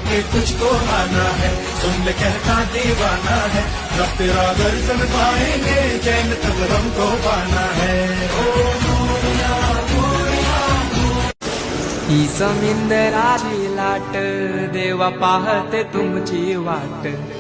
के तुझको आना है, सुन ले कहता दीवाना है, जब तेरा दर्शन पाएंगे चैन तब हमको पाना है। ही समिंदराची लाट देवा पाहते तुमची वाट।